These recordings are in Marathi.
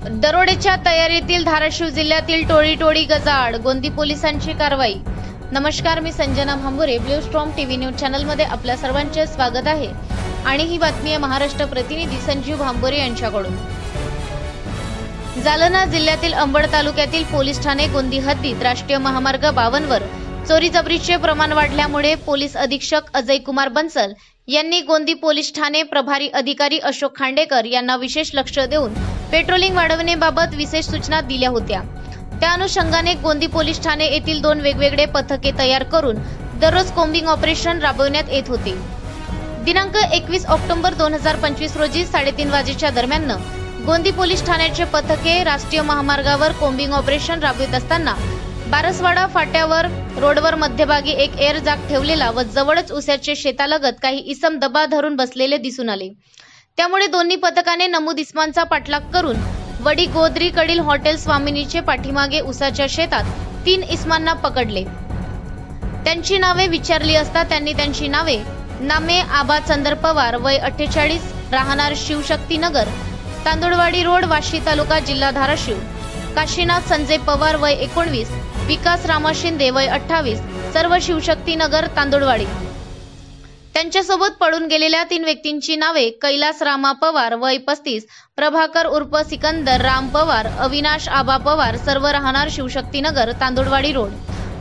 दरोड्याच्या तयारीतील धाराशिव जिल्ह्यातील टोळी गजाआड गोंदी पोलिसांची कारवाई। नमस्कार, मी Sanjana Bhambure, Blue Storm TV news channel मध्ये आपल्या सर्वांचे स्वागत आहे आणि ही बातमी आहे महाराष्ट्र प्रतिनिधी संजीव भांबुरे यांच्याकडून। जालना जिल्ह्यातील अंबड तालुक्यातील पोलीस ठाणे गोंदी हद्दीत राष्ट्रीय महामार्ग 52 वर चोरी जबरीचे प्रमाण वाढल्यामुळे पोलीस अधीक्षक अजय कुमार बन्सल यांनी गोंदी पोलीस ठाणे प्रभारी अधिकारी अशोक खांडेकर यांना विशेष लक्ष देऊन पेट्रोलिंग वाढवण्याबाबत विशेष सूचना दिल्या होत्या। त्या अनुषंगाने गोंदी पोलीस ठाणे येथील 2 वेगवेगळे पथके तयार करून दररोज कोम्बिंग ऑपरेशन राबवण्यात येत होते। दिनांक 21 ऑक्टोबर 2025 रोजी 3:30 वाजेच्या दरम्यान गोंदी पोलीस ठाण्याचे पथके राष्ट्रीय महामार्गावर कोम्बिंग ऑपरेशन राबवित असताना बारसवाडा फाट्यावर रोडवर मध्यभागी एक एअर जॅक ठेवलेला व जवळच उसाच्या शेतालगत काही इसम दबा धरून बसलेले दिसून आले। त्यामुळे दोन्ही पथकाने नमूद इस्मांचा पाठलाग करून वडी गोदरी कडील हॉटेल स्वामिनीचे पाठीमागे उसाच्या शेतात 3 इस्मांना पकडले। त्यांची नावे विचारली असता त्यांनी त्यांची नामे आबा चंदर पवार वय 48 राहणार शिवशक्ती नगर तांदुळवाडी रोड वाशी तालुका जिल्हा धाराशिव, काशीनाथ संजय पवार वय 19 विकास रामा शिंदे वय 28 सर्व शिवशक्ती नगर तांदुळवाडी। त्यांच्यासोबत पळून गेलेल्या 3 व्यक्तींची नावे कैलास रामा पवार वय 35 प्रभाकर उर्फ सिकंदर राम पवार अविनाश आबा पवार सर्व राहणार शिवशक्ती नगर तांदुळवाडी रोड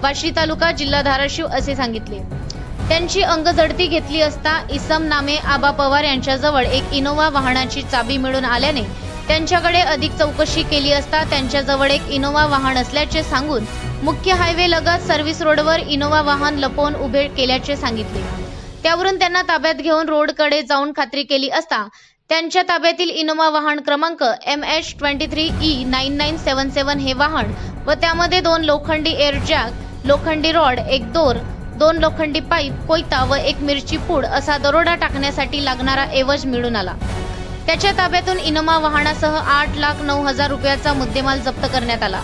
वाशी तालुका जिल्हा धाराशिव असे सांगितले। त्यांची अंगझडती घेतली असता इसम नामे आबा पवार यांच्याजवळ एक इनोवा वाहनाची चाबी मिळून आल्याने त्यांच्याकडे अधिक चौकशी केली असता त्यांच्याजवळ एक इनोवा वाहन असल्याचे सांगून मुख्य हायवे लगत सर्व्हिस रोडवर इनोवा वाहन लपवून उभे केल्याचे सांगितले। त्यावरून त्यांना ताब्यात घेऊन रोडकडे जाऊन खात्री केली असता त्यांच्या ताब्यातील इनोवा वाहन क्रमांक MH23E9977 हे वाहन व त्यामध्ये 2 लोखंडी एअर जॅक, लोखंडी रॉड, एक दोर, 2 लोखंडी पाईप, कोयता व एक मिरची पूड असा दरोडा टाकण्यासाठी लागणारा एवज मिळून आला। त्याच्या ताब्यातून इनोवा वाहनासह 8,09,000 रुपयाचा मुद्देमाल जप्त करण्यात आला।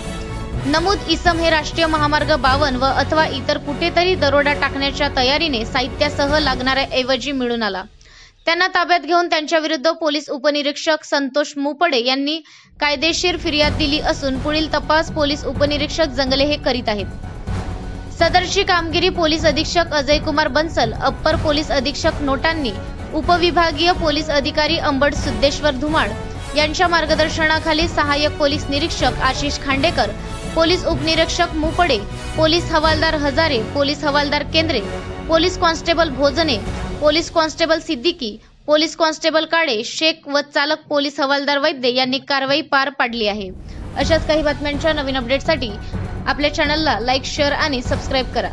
नमूद इसम हे राष्ट्रीय महामार्ग 52 व अथवा इतर कुठेतरी दरोडा टाकण्याच्या तयारीने साहित्यासह लागणाऱ्या ऐवजी मिळून आला। त्यांना ताब्यात घेऊन त्यांच्या विरुद्ध पोलीस उपनिरीक्षक संतोष मुपडे यांनी कायदेशीर फिर्याद दिली असून पुढील तपास पोलीस उपनिरीक्षक जंगले हे करीत आहेत। सदरची कामगिरी पोलीस अधीक्षक अजय कुमार बन्सल, अप्पर पोलीस अधीक्षक नोटांनी, उपविभागीय पोलीस अधिकारी अंबड सिद्धेश्वर धुमाळ यांच्या मार्गदर्शनाखाली सहाय्यक पोलीस निरीक्षक आशिष खांडेकर, पोलीस उपनिरीक्षक मुपडे, पोलीस हवालदार हजारे, पोलीस हवालदार Kendre, police constable Bhojane, police constable Siddiqui, police constable Kale, Shaikh व चालक पोलीस हवालदार वैद्य यांनी कारवाई पार पाडली आहे। अशाच काही बातम्यांच्या नवीन अपडेटसाठी आपल्या चॅनलला लाईक, शेअर आणि सबस्क्राईब करा।